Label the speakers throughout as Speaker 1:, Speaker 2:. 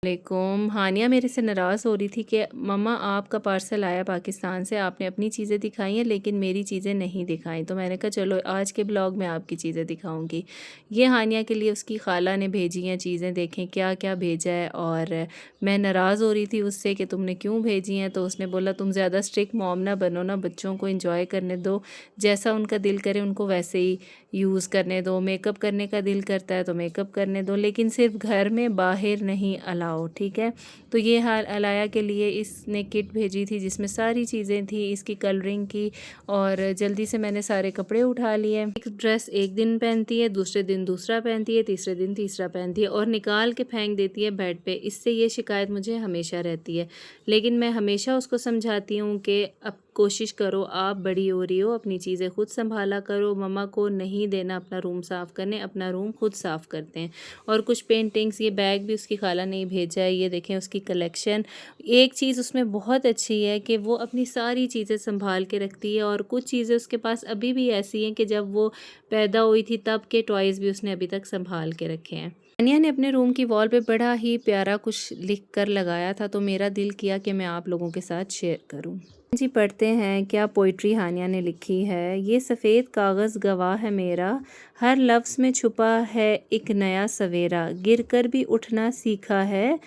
Speaker 1: वालेकुम। हानिया मेरे से नाराज़ हो रही थी कि मम्मा आपका पार्सल आया पाकिस्तान से, आपने अपनी चीज़ें दिखाई हैं लेकिन मेरी चीज़ें नहीं दिखाई। तो मैंने कहा चलो आज के ब्लॉग में आपकी चीज़ें दिखाऊंगी। ये हानिया के लिए उसकी खाला ने भेजी हैं चीज़ें, देखें क्या क्या भेजा है। और मैं नाराज़ हो रही थी उससे कि तुमने क्यों भेजी हैं, तो उसने बोला तुम ज़्यादा स्ट्रिक्ट मॉम ना बनो ना, बच्चों को इंजॉय करने दो, जैसा उनका दिल करे उनको वैसे ही यूज़ करने दो। मेकअप करने का दिल करता है तो मेकअप करने दो, लेकिन सिर्फ घर में, बाहर नहीं अलाओ, ठीक है। तो ये हाल अलाया के लिए इसने किट भेजी थी जिसमें सारी चीज़ें थी इसकी कलरिंग की। और जल्दी से मैंने सारे कपड़े उठा लिए। एक ड्रेस एक दिन पहनती है, दूसरे दिन दूसरा पहनती है, तीसरे दिन तीसरा पहनती है और निकाल के फेंक देती है बेड पे। इससे ये शिकायत मुझे हमेशा रहती है, लेकिन मैं हमेशा उसको समझाती हूँ कि अब कोशिश करो, आप बड़ी हो रही हो, अपनी चीज़ें खुद संभाला करो, मम्मा को नहीं देना अपना रूम साफ़ करने, अपना रूम खुद साफ़ करते हैं। और कुछ पेंटिंग्स, ये बैग भी उसकी खाला ने भेजा है, ये देखें उसकी कलेक्शन। एक चीज़ उसमें बहुत अच्छी है कि वो अपनी सारी चीज़ें संभाल के रखती है और कुछ चीज़ें उसके पास अभी भी ऐसी हैं कि जब वो पैदा हुई थी तब के टॉयज़ भी उसने अभी तक संभाल के रखे हैं। अनिया ने अपने रूम की वॉल पे बड़ा ही प्यारा कुछ लिख कर लगाया था, तो मेरा दिल किया कि मैं आप लोगों के साथ शेयर करूं। जी, पढ़ते हैं क्या पोइट्री हानिया ने लिखी है। ये सफ़ेद कागज़ गवाह है मेरा, हर लफ्ज़ में छुपा है एक नया सवेरा, गिर कर भी उठना सीखा है,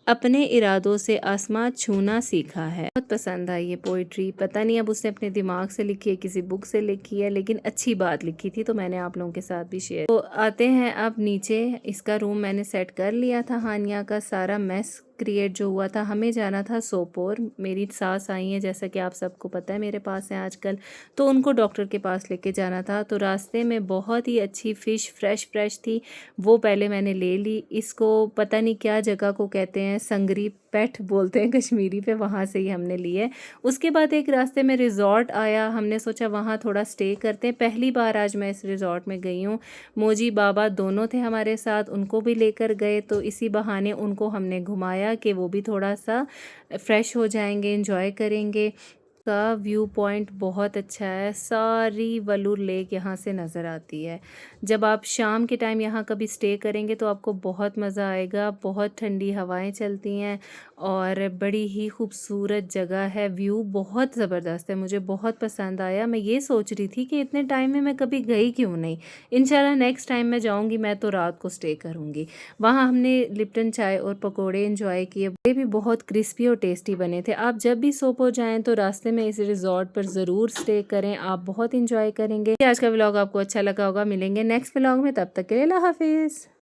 Speaker 1: अपने इरादों से आसमां छूना सीखा है। बहुत पसंद आई ये पोइट्री। पता नहीं अब उसने अपने दिमाग से लिखी है, किसी बुक से लिखी है, लेकिन अच्छी बात लिखी थी, तो मैंने आप लोगों के साथ भी शेयर। तो आते हैं अब नीचे। इसका रूम मैंने सेट कर लिया था। हानिया का सारा मैस क्रिएट जो हुआ था, हमें जाना था सोपोर। मेरी सास आई हैं, जैसा कि आप सबको पता है मेरे पास हैं आजकल, तो उनको डॉक्टर के पास लेके जाना था। तो रास्ते में बहुत ही अच्छी फ़िश फ्रेश थी, वो पहले मैंने ले ली। इसको पता नहीं क्या जगह को कहते हैं, संगरी पेट बोलते हैं कश्मीरी पे, वहाँ से ही हमने लिए। उसके बाद एक रास्ते में रिज़ॉर्ट आया, हमने सोचा वहाँ थोड़ा स्टे करते हैं। पहली बार आज मैं इस रिज़ॉर्ट में गई हूँ। मोजी बाबा दोनों थे हमारे साथ, उनको भी लेकर गए, तो इसी बहाने उनको हमने घुमाया कि वो भी थोड़ा सा फ्रेश हो जाएंगे, इंजॉय करेंगे। का व्यू पॉइंट बहुत अच्छा है, सारी वलूर लेक यहाँ से नज़र आती है। जब आप शाम के टाइम यहाँ कभी स्टे करेंगे तो आपको बहुत मज़ा आएगा। बहुत ठंडी हवाएं चलती हैं और बड़ी ही खूबसूरत जगह है। व्यू बहुत ज़बरदस्त है, मुझे बहुत पसंद आया। मैं ये सोच रही थी कि इतने टाइम में मैं कभी गई क्यों नहीं। इंशाल्लाह नेक्स्ट टाइम मैं जाऊँगी, मैं तो रात को स्टे करूँगी। वहाँ हमने लिप्टन चाय और पकोड़े इंजॉय किए, वे भी बहुत क्रिस्पी और टेस्टी बने थे। आप जब भी सोपो जाएं तो रास्ते में इस रिजॉर्ट पर ज़रूर स्टे करें, आप बहुत इंजॉय करेंगे। आज का व्लॉग आपको अच्छा लगा होगा। मिलेंगे नेक्स्ट व्लॉग में, तब तक के लिए अल्लाह हाफिज़।